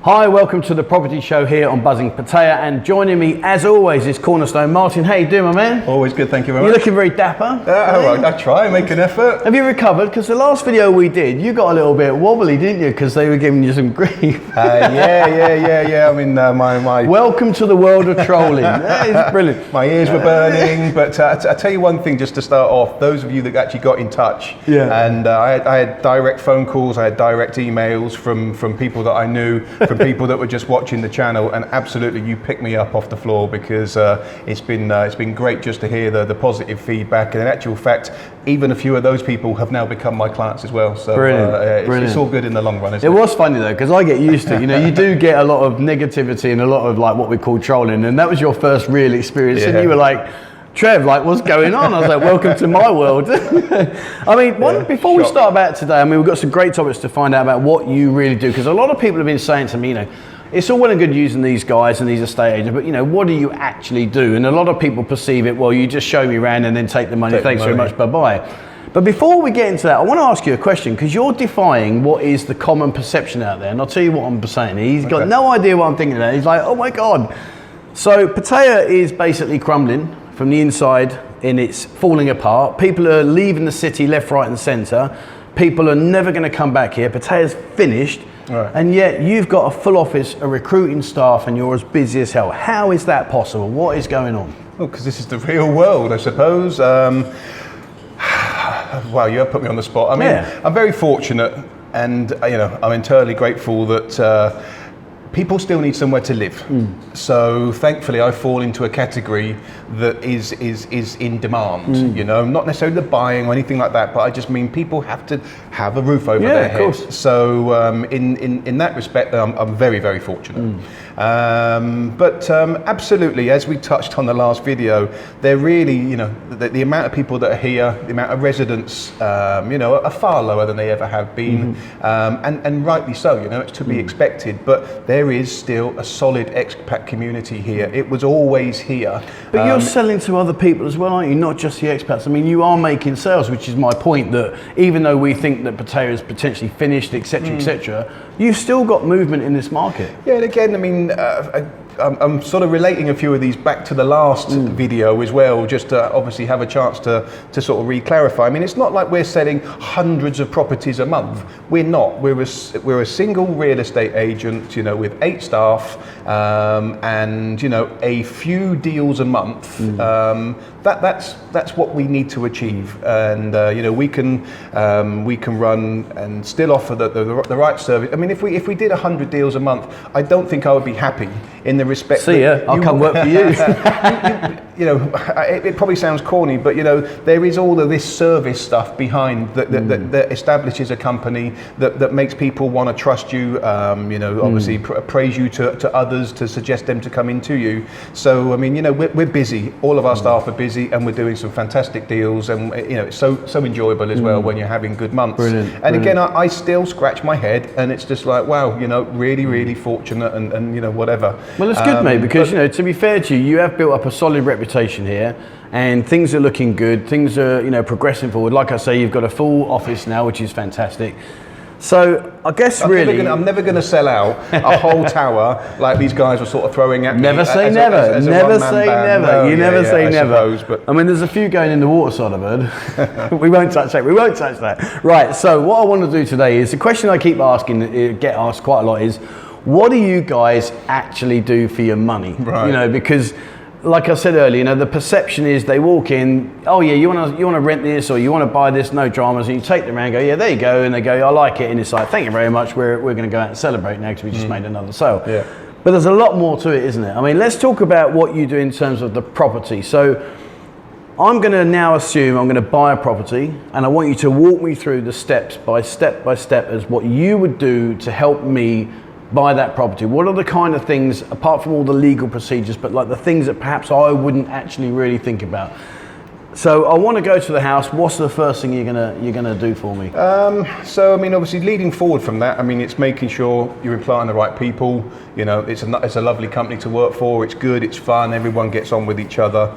Hi, welcome to the property show here on Buzzing Pattaya, and joining me as always is Cornerstone. Martin, how you doing, my man? Always good, thank you very much. You're looking very dapper. I try, make an effort. Have you recovered? Because the last video we did, you got a little bit wobbly, didn't you? Because they were giving you some grief. Yeah. I mean, my welcome to the world of trolling. That is brilliant. My ears were burning, but I tell you one thing just to start off. Those of you that actually got in touch, and I had direct phone calls, I had direct emails from people that I knew, from people that were just watching the channel, and absolutely you picked me up off the floor because it's been great just to hear the positive feedback, and in actual fact even a few of those people have now become my clients as well, so brilliant. It's all good in the long run, isn't it? It was funny though, because I get used to, you do get a lot of negativity and a lot of like what we call trolling, and that was your first real experience, and you were like, Trev, like, what's going on? I was like, welcome to my world. I mean, before we start about today, I mean, we've got some great topics to find out about what you really do, because a lot of people have been saying to me, it's all well and good using these guys and these estate agents, but what do you actually do? And a lot of people perceive it, well, you just show me around and then take the money, thanks very much, bye-bye. But before we get into that, I want to ask you a question, because you're defying what is the common perception out there, and I'll tell you what I'm saying. He's got no idea what I'm thinking about. He's like, oh my God. So Pattaya is basically crumbling from the inside, and it's falling apart. People are leaving the city left, right and centre. People are never going to come back here. Pattaya's finished. Right. And yet you've got a full office, a recruiting staff, and you're as busy as hell. How is that possible? What is going on? Well, because this is the real world, I suppose. Wow, you have put me on the spot. I mean, I'm very fortunate, and I'm entirely grateful that people still need somewhere to live. So thankfully I fall into a category that is in demand, not necessarily the buying or anything like that, but I just mean people have to have a roof over their heads. So in that respect, I'm very, very fortunate. But absolutely, as we touched on the last video, they're really, the amount of people that are here, the amount of residents, are far lower than they ever have been, and rightly so. It's to be expected. But there is still a solid expat community here. It was always here. But you're selling to other people as well, aren't you? Not just the expats. I mean, you are making sales, which is my point. That even though we think that Pattaya is potentially finished, etc., you've still got movement in this market. Yeah, and again, I mean, I'm sort of relating a few of these back to the last video as well, just to obviously have a chance to sort of re-clarify. I mean, it's not like we're selling hundreds of properties a month. We're not. We're a single real estate agent, with 8 staff, and a few deals a month. That's what we need to achieve, and we can run and still offer the right service. I mean, if we did 100 deals a month, I don't think I would be happy, in the respect. See ya, I'll come work for you. It probably sounds corny, but there is all of this service stuff behind that establishes a company that makes people want to trust you. Obviously praise you to others, to suggest them to come into you. So I mean, we're busy. All of our staff are busy, and we're doing some fantastic deals, and it's so enjoyable as well when you're having good months. Brilliant. Again, I still scratch my head, and it's just like, wow, really fortunate, and whatever. Well, it's good, mate, because to be fair to you, you have built up a solid reputation here, and things are looking good. Things are progressing forward. Like I say, you've got a full office now, which is fantastic. So I guess I'm never going to sell out a whole tower like these guys were sort of throwing at me. Never say never. Never say never. No, you never say never. Suppose, but I mean, there's a few going in the water side of it. We won't touch that. Right. So what I want to do today is the question I keep asking, get asked quite a lot, is what do you guys actually do for your money? Right. Because like I said earlier, the perception is they walk in, oh yeah, you want to rent this, or you want to buy this, no dramas, and you take them around and go, yeah, there you go, and they go, I like it, and it's like, thank you very much, we're going to go out and celebrate now because we just made another sale. Yeah. But there's a lot more to it, isn't it? I mean, let's talk about what you do in terms of the property. So I'm going to now assume I'm going to buy a property, and I want you to walk me through the step by step as what you would do to help me buy that property. What are the kind of things, apart from all the legal procedures, but like the things that perhaps I wouldn't actually really think about? So I want to go to the house. What's the first thing you're gonna do for me? So I mean, obviously, leading forward from that, I mean, it's making sure you're employing the right people. It's a lovely company to work for. It's good. It's fun. Everyone gets on with each other,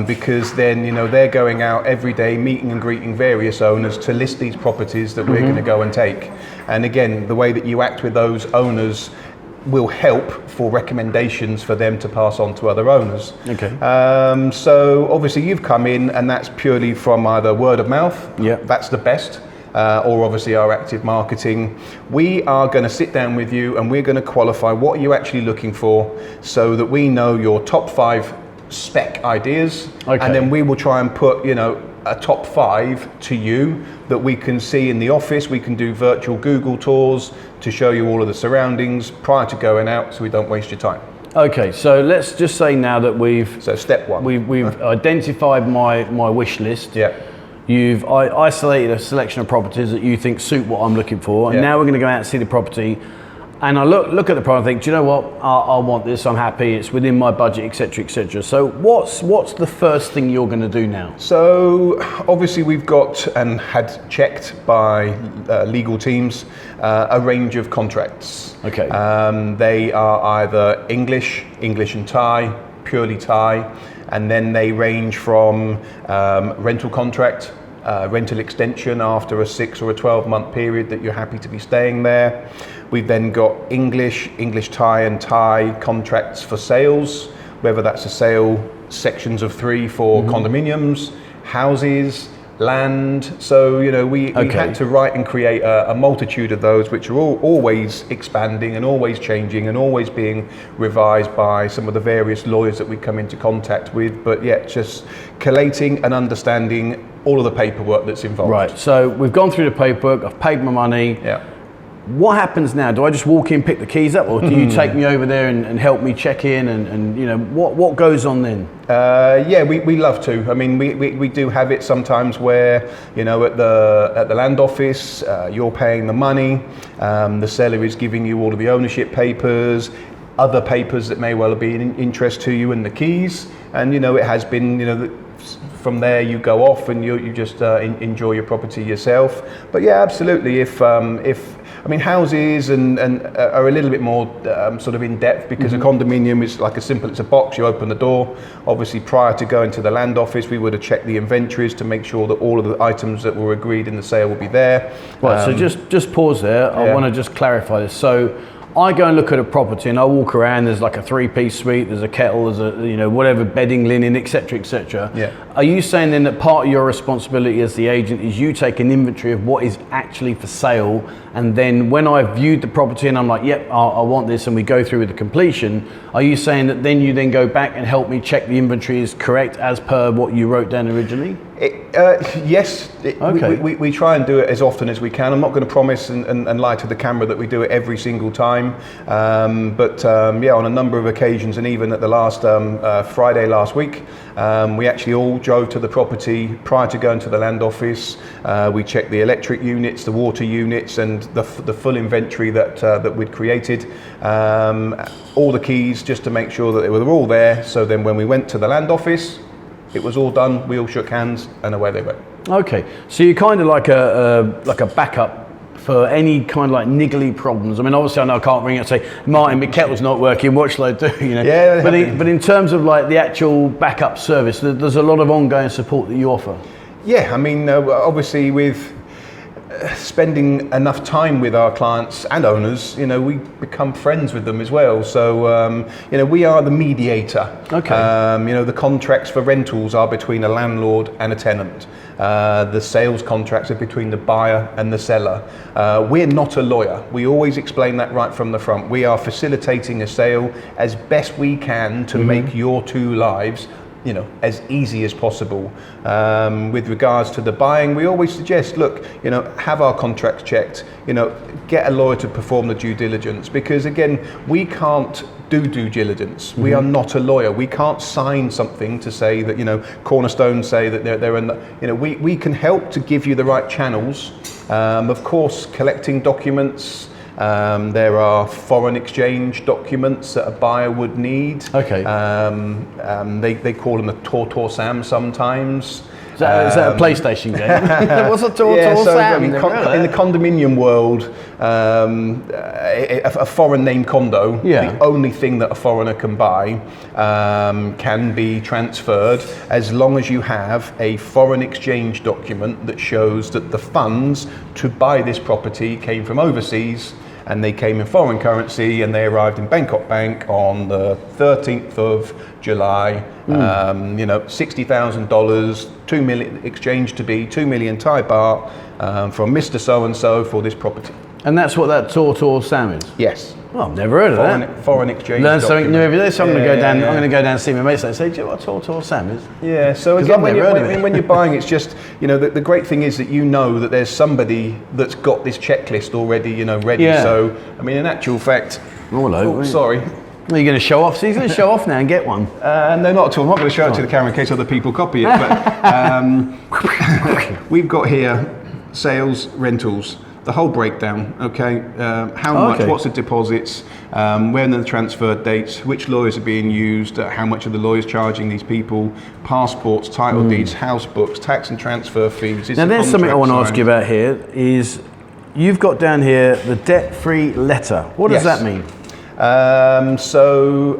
because then they're going out every day, meeting and greeting various owners to list these properties that we're going to go and take. And again, the way that you act with those owners will help for recommendations for them to pass on to other owners. Okay. So obviously you've come in, and that's purely from either word of mouth. Yeah. That's the best. Or obviously our active marketing. We are going to sit down with you, and we're going to qualify what you're actually looking for, so that we know your top 5 spec ideas. Okay. And then we will try and put, a top 5 to you that we can see in the office. We can do virtual Google tours to show you all of the surroundings prior to going out, so we don't waste your time. Okay, so let's just say now that So step 1. we've identified my wish list. Yeah. You've isolated a selection of properties that you think suit what I'm looking for, and now we're going to go out and see the property. And I look at the property and think, do you know what? I want this. I'm happy. It's within my budget, etc., etc. So what's the first thing you're going to do now? So obviously we've got and had checked by legal teams a range of contracts. Okay. They are either English and Thai, purely Thai, and then they range from rental contract, rental extension after a 6 or a 12-month period that you're happy to be staying there. We've then got English, Thai and Thai contracts for sales, whether that's a sale sections of 3 for condominiums, houses, land. So, we had to write and create a multitude of those, which are always expanding and always changing and always being revised by some of the various lawyers that we come into contact with. But yet just collating and understanding all of the paperwork that's involved. Right, so we've gone through the paperwork, I've paid my money. Yeah. What happens now? Do I just walk in, pick the keys up, or do you take me over there and help me check in? And what goes on then? We love to. I mean, we do have it sometimes where, at the land office, you're paying the money, the seller is giving you all of the ownership papers, other papers that may well be in interest to you, and the keys. And, it has been, from there you go off and you just enjoy your property yourself. But yeah, absolutely. If houses and are a little bit more sort of in depth, because a condominium is like it's a box. You open the door. Obviously, prior to going to the land office, we would have checked the inventories to make sure that all of the items that were agreed in the sale will be there. Right. So just pause there. I want to just clarify this. So I go and look at a property and I walk around, there's like a 3-piece suite, there's a kettle, there's a, whatever, bedding, linen, etc., etc. Yeah. Are you saying then that part of your responsibility as the agent is you take an inventory of what is actually for sale, and then when I've viewed the property and I'm like, yep, I want this, and we go through with the completion, are you saying that then you then go back and help me check the inventory is correct as per what you wrote down originally? Yes, we try and do it as often as we can. I'm not going to promise and lie to the camera that we do it every single time, but on a number of occasions, and even at the last Friday last week, we actually all drove to the property prior to going to the land office. We checked the electric units, the water units, and the full inventory that we'd created, all the keys, just to make sure that they were all there. So then when we went to the land office, it was all done, we all shook hands, and away they went. Okay, so you're kind of like a backup for any kind of like niggly problems. I mean, obviously I know I can't ring it and say, Martin, my kettle's not working, what shall I do? Yeah, but in terms of like the actual backup service, there's a lot of ongoing support that you offer. Yeah, I mean, obviously with spending enough time with our clients and owners, we become friends with them as well. So, we are the mediator. Okay. The contracts for rentals are between a landlord and a tenant. The sales contracts are between the buyer and the seller. We're not a lawyer. We always explain that right from the front. We are facilitating a sale as best we can to make your two lives as easy as possible. With regards to the buying, we always suggest, look, have our contracts checked, get a lawyer to perform the due diligence, because again, we can't do due diligence. We are not a lawyer. We can't sign something to say that, Cornerstone say that they're in we can help to give you the right channels. Of course, collecting documents, there are foreign exchange documents that a buyer would need. Okay. They call them a Tortor Sam sometimes. Is that a PlayStation game? What's a Tortor Sam? In the condominium world, a foreign name condo, the only thing that a foreigner can buy can be transferred as long as you have a foreign exchange document that shows that the funds to buy this property came from overseas, and they came in foreign currency, and they arrived in Bangkok Bank on the 13th of July. $60,000, 2 million exchange to be 2 million Thai baht from Mr. So-and-so for this property. And that's what that Tortor Sam is? Yes. Well, I've never heard of that. Foreign exchange. Learn something new every day. So I'm going to go down. Yeah. I'm going to go down and see my mates and say, "Do you know what Tortor Sam is?" Yeah. So again, when you're buying, it's just the great thing is that that there's somebody that's got this checklist already ready. Yeah. So I mean, in actual fact, sorry. Are you going to show off? So he's going to show off now and get one. No, not at all. I'm not going to show it to the camera in case other people copy it. But we've got here sales, rentals, the whole breakdown. Okay, how much? What's the deposits? When are the transfer dates? Which lawyers are being used? How much are the lawyers charging these people? Passports, title deeds, house books, tax and transfer fees. Now, there's something I want to ask you about here. Is you've got down here the debt-free letter. What does that mean? So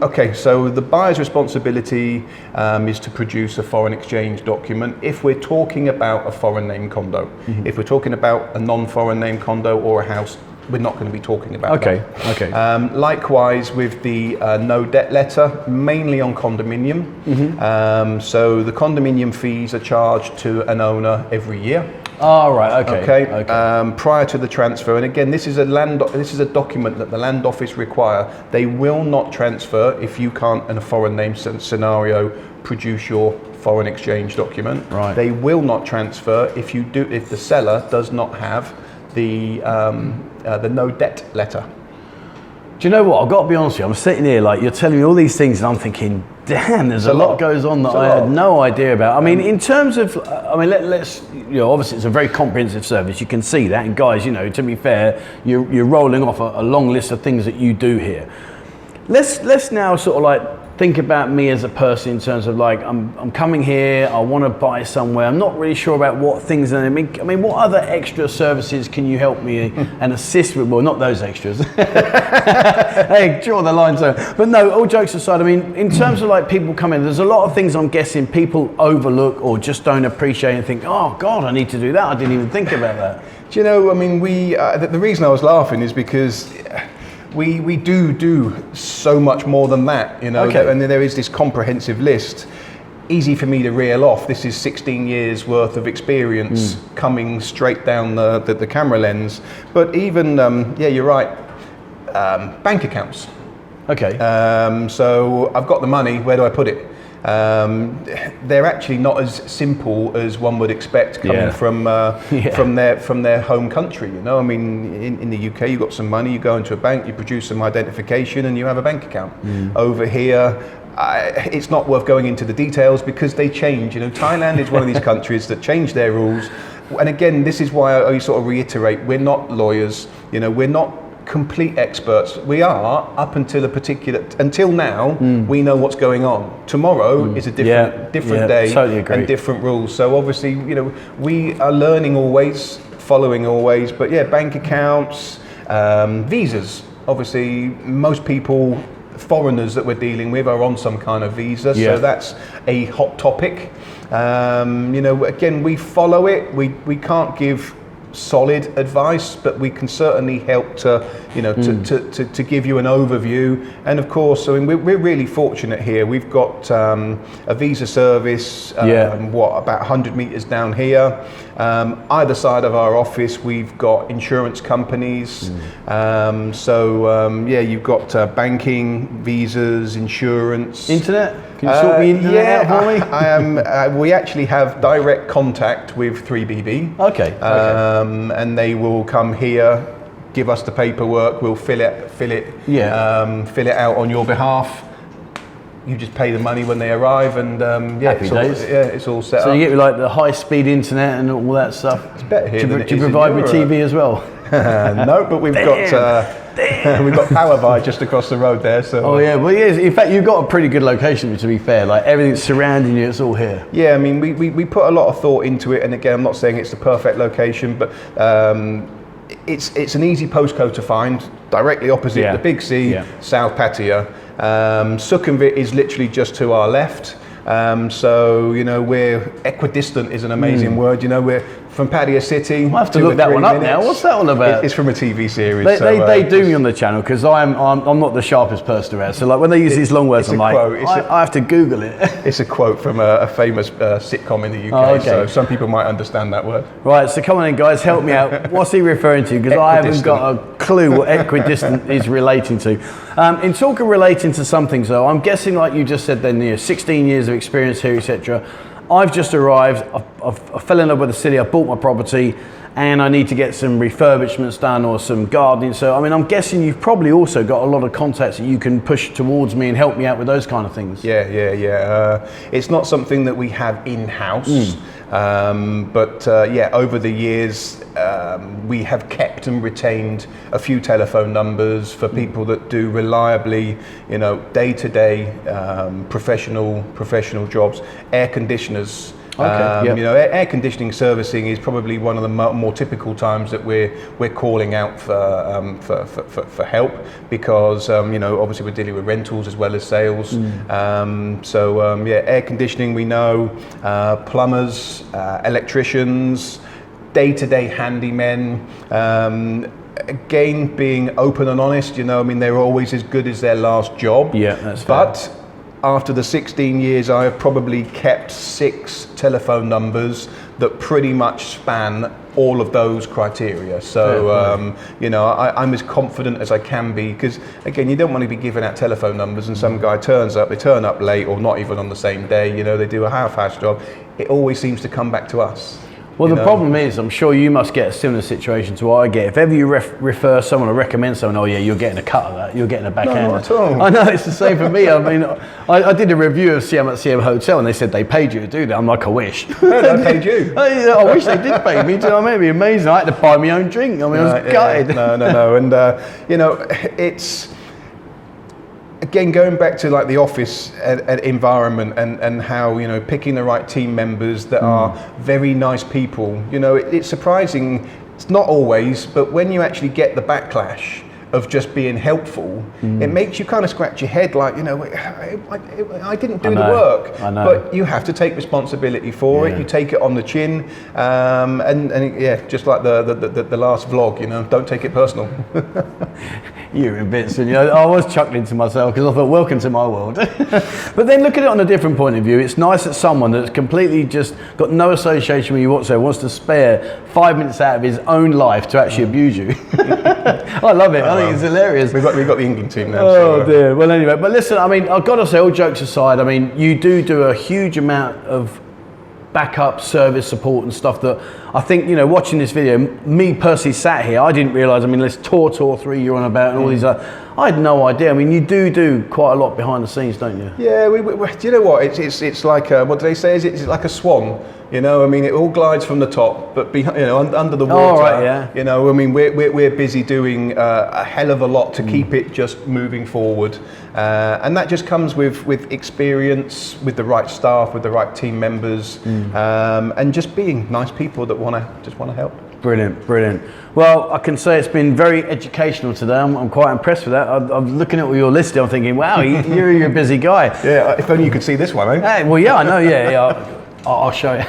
the buyer's responsibility is to produce a foreign exchange document if we're talking about a foreign name condo. If we're talking about a non-foreign name condo or a house, we're not going to be talking about that. Okay. Likewise with the no debt letter, mainly on condominium. So the condominium fees are charged to an owner every year. Oh, right. Okay. Prior to the transfer, and again, this is a document that the land office require. They will not transfer if you can't, in a foreign name scenario, produce your foreign exchange document. Right. They will not transfer if the seller does not have the no debt letter. Do you know what? I've got to be honest with you. I'm sitting here like you're telling me all these things, and I'm thinking, damn, there's a lot goes on that I had no idea about. I mean, in terms of, let's obviously it's a very comprehensive service. You can see that, and guys, to be fair, you're rolling off a long list of things that you do here. Let's now sort of like think about me as a person in terms of like I'm coming here, I want to buy somewhere, I'm not really sure about what things. I mean, what other extra services can you help me and assist with? Well, not those extras. Hey, draw the line. But no, all jokes aside, I mean, in terms of like people coming, there's a lot of things I'm guessing people overlook or just don't appreciate and think, oh God, I need to do that. I didn't even think about that. Do you know? I mean, the reason I was laughing is because we do so much more than that, and there is this comprehensive list. Easy for me to reel off. This is 16 years worth of experience coming straight down the camera lens. But even, you're right, bank accounts. Okay. So I've got the money, where do I put it? They're actually not as simple as one would expect coming from their home country. I mean, in the UK, you've got some money, you go into a bank, you produce some identification, and you have a bank account. Over here, it's not worth going into the details because they change. Thailand is one of these countries that change their rules. And again, this is why I sort of reiterate: we're not lawyers. We're not complete experts. We are up until now. We know what's going on. Tomorrow is a different day, totally agree. And different rules. So obviously, we are learning always, following always. But bank accounts, visas. Obviously, most people, foreigners that we're dealing with, are on some kind of visa. So that's a hot topic. Again, we follow it. We can't give solid advice, but we can certainly help to give you an overview. And of course, we're really fortunate here. We've got a visa service about 100 meters down here. Either side of our office, we've got insurance companies. You've got banking, visas, insurance, internet. Can you sort me internet out for me? We actually have direct contact with 3BB. Okay. And they will come here, give us the paperwork. We'll fill it out on your behalf. You just pay the money when they arrive, and Happy days. It's all set up. So you get like the high-speed internet and all that stuff. It's better here. Do you provide with TV as well? No, but we've got power by just across the road there. So. Oh yeah, well yes. In fact, you've got a pretty good location. To be fair, like everything's surrounding you, it's all here. Yeah, I mean, we put a lot of thought into it, and again, I'm not saying it's the perfect location, but it's an easy postcode to find. Directly opposite the Big C, South Pattaya. Sukhumvit is literally just to our left. We're equidistant is an amazing word. We're from Pattaya City. I have to look that one up now. What's that all about? It's from a TV series. They do me on the channel because I'm not the sharpest person around. So like when they use these long words, I'm like, I have to Google it. It's a quote from a famous sitcom in the UK. Oh, okay. So some people might understand that word. Right. So come on in, guys, help me out. What's he referring to? Because I haven't got a clue what equidistant is relating to. In talking relating to something, so I'm guessing, like you just said, then 16 years of experience here, etc. I've just arrived, I fell in love with the city, I bought my property, and I need to get some refurbishments done or some gardening. So, I mean, I'm guessing you've probably also got a lot of contacts that you can push towards me and help me out with those kind of things. Yeah. It's not something that we have in-house, but over the years, we have kept and retained a few telephone numbers for people that do reliably, day-to-day professional jobs. Air conditioners. Air conditioning servicing is probably one of the more typical times that we're calling out for help because obviously we're dealing with rentals as well as sales. Air conditioning we know, plumbers, electricians, day-to-day handymen. Again, being open and honest, they're always as good as their last job. Yeah, that's fair. But after the 16 years, I have probably kept 6 telephone numbers that pretty much span all of those criteria. So, I'm as confident as I can be because, again, you don't want to be giving out telephone numbers and some guy they turn up late or not even on the same day, they do a half-assed job. It always seems to come back to us. Well, the problem is, I'm sure you must get a similar situation to what I get. If ever you refer someone or recommend someone, you're getting a cut of that, you're getting a backhand. No, not at all. I know, it's the same for me. I mean, I did a review of CM at CM Hotel and they said they paid you to do that. I'm like, I wish. No, they paid you. I wish they did pay me. Do you know what I mean? It'd be amazing. I had to buy my own drink. I mean, I was gutted. No. And, it's... Again, going back to like the office environment and how, picking the right team members that are very nice people, it's surprising, it's not always, but when you actually get the backlash of just being helpful, it makes you kind of scratch your head like, I didn't do the work. I know. But you have to take responsibility for it, you take it on the chin, just like the last vlog, don't take it personal. You're in bits, and I was chuckling to myself because I thought, welcome to my world. But then look at it on a different point of view. It's nice that someone that's completely just got no association with you whatsoever wants to spare 5 minutes out of his own life to actually abuse you. I love it. I think it's hilarious. We've got the England team now. Oh dear. Well, anyway, but listen, I mean, I've got to say, all jokes aside, I mean, you do a huge amount of backup service support and stuff that I think, watching this video, me personally sat here, I didn't realise, I mean, this Tour 3 you're on about and all these, I had no idea. I mean, you do quite a lot behind the scenes, don't you? Yeah, do you know what? It's like, what do they say? It's like a swan. I mean, it all glides from the top, but under the water. Oh, right, yeah. I mean, we're busy doing a hell of a lot to keep it just moving forward, and that just comes with experience, with the right staff, with the right team members, and just being nice people that want to help. Brilliant. Well, I can say it's been very educational today. I'm quite impressed with that. I'm looking at your list. I'm thinking, wow, you're a busy guy. Yeah, if only you could see this one, eh? Hey, well, yeah, I know. Yeah. I'll show you.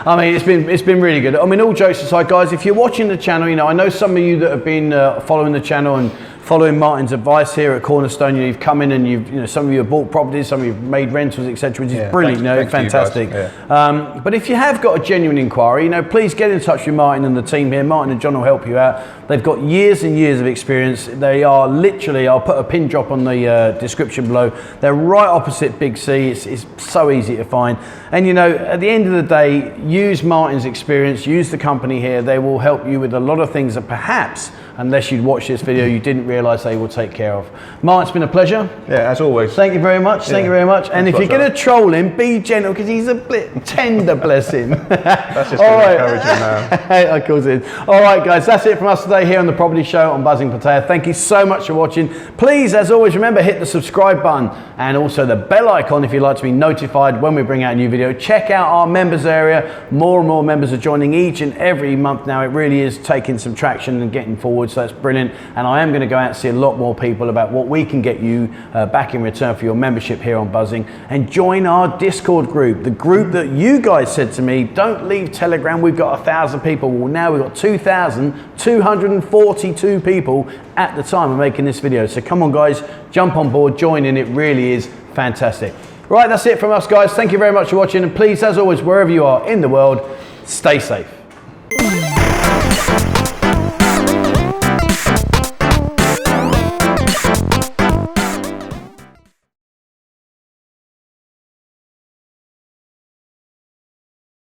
I mean, it's been really good. I mean, all jokes aside, guys, if you're watching the channel, I know some of you that have been following the channel and following Martin's advice here at Cornerstone, you've come in and some of you have bought properties, some of you have made rentals, etc., which is brilliant, fantastic. But if you have got a genuine inquiry, please get in touch with Martin and the team here. Martin and John will help you out. They've got years and years of experience. They are literally, I'll put a pin drop on the description below. They're right opposite Big C. It's so easy to find. And at the end of the day, use Martin's experience, use the company here. They will help you with a lot of things that perhaps, unless you'd watched this video, you didn't realise they will take care of. Martin, it's been a pleasure. Yeah, as always. Thank you very much. Thank you very much. And if you're going to troll him, be gentle because he's a bit tender, bless him. That's just encouraging now. Of course it is. All right, guys, that's it from us today here on The Property Show on Buzzing Pattaya. Thank you so much for watching. Please, as always, remember, hit the subscribe button and also the bell icon if you'd like to be notified when we bring out a new video. Check out our members area. More and more members are joining each and every month now. It really is taking some traction and getting forward, so that's brilliant. And I am going to go out and see a lot more people about what we can get you back in return for your membership here on Buzzing. And join our Discord group, the group that you guys said to me, don't leave Telegram, we've got 1,000 people. Well, now we've got 2,242 people at the time of making this video. So come on guys, jump on board, join in, it really is fantastic. Right, that's it from us guys. Thank you very much for watching, and please, as always, wherever you are in the world, stay safe.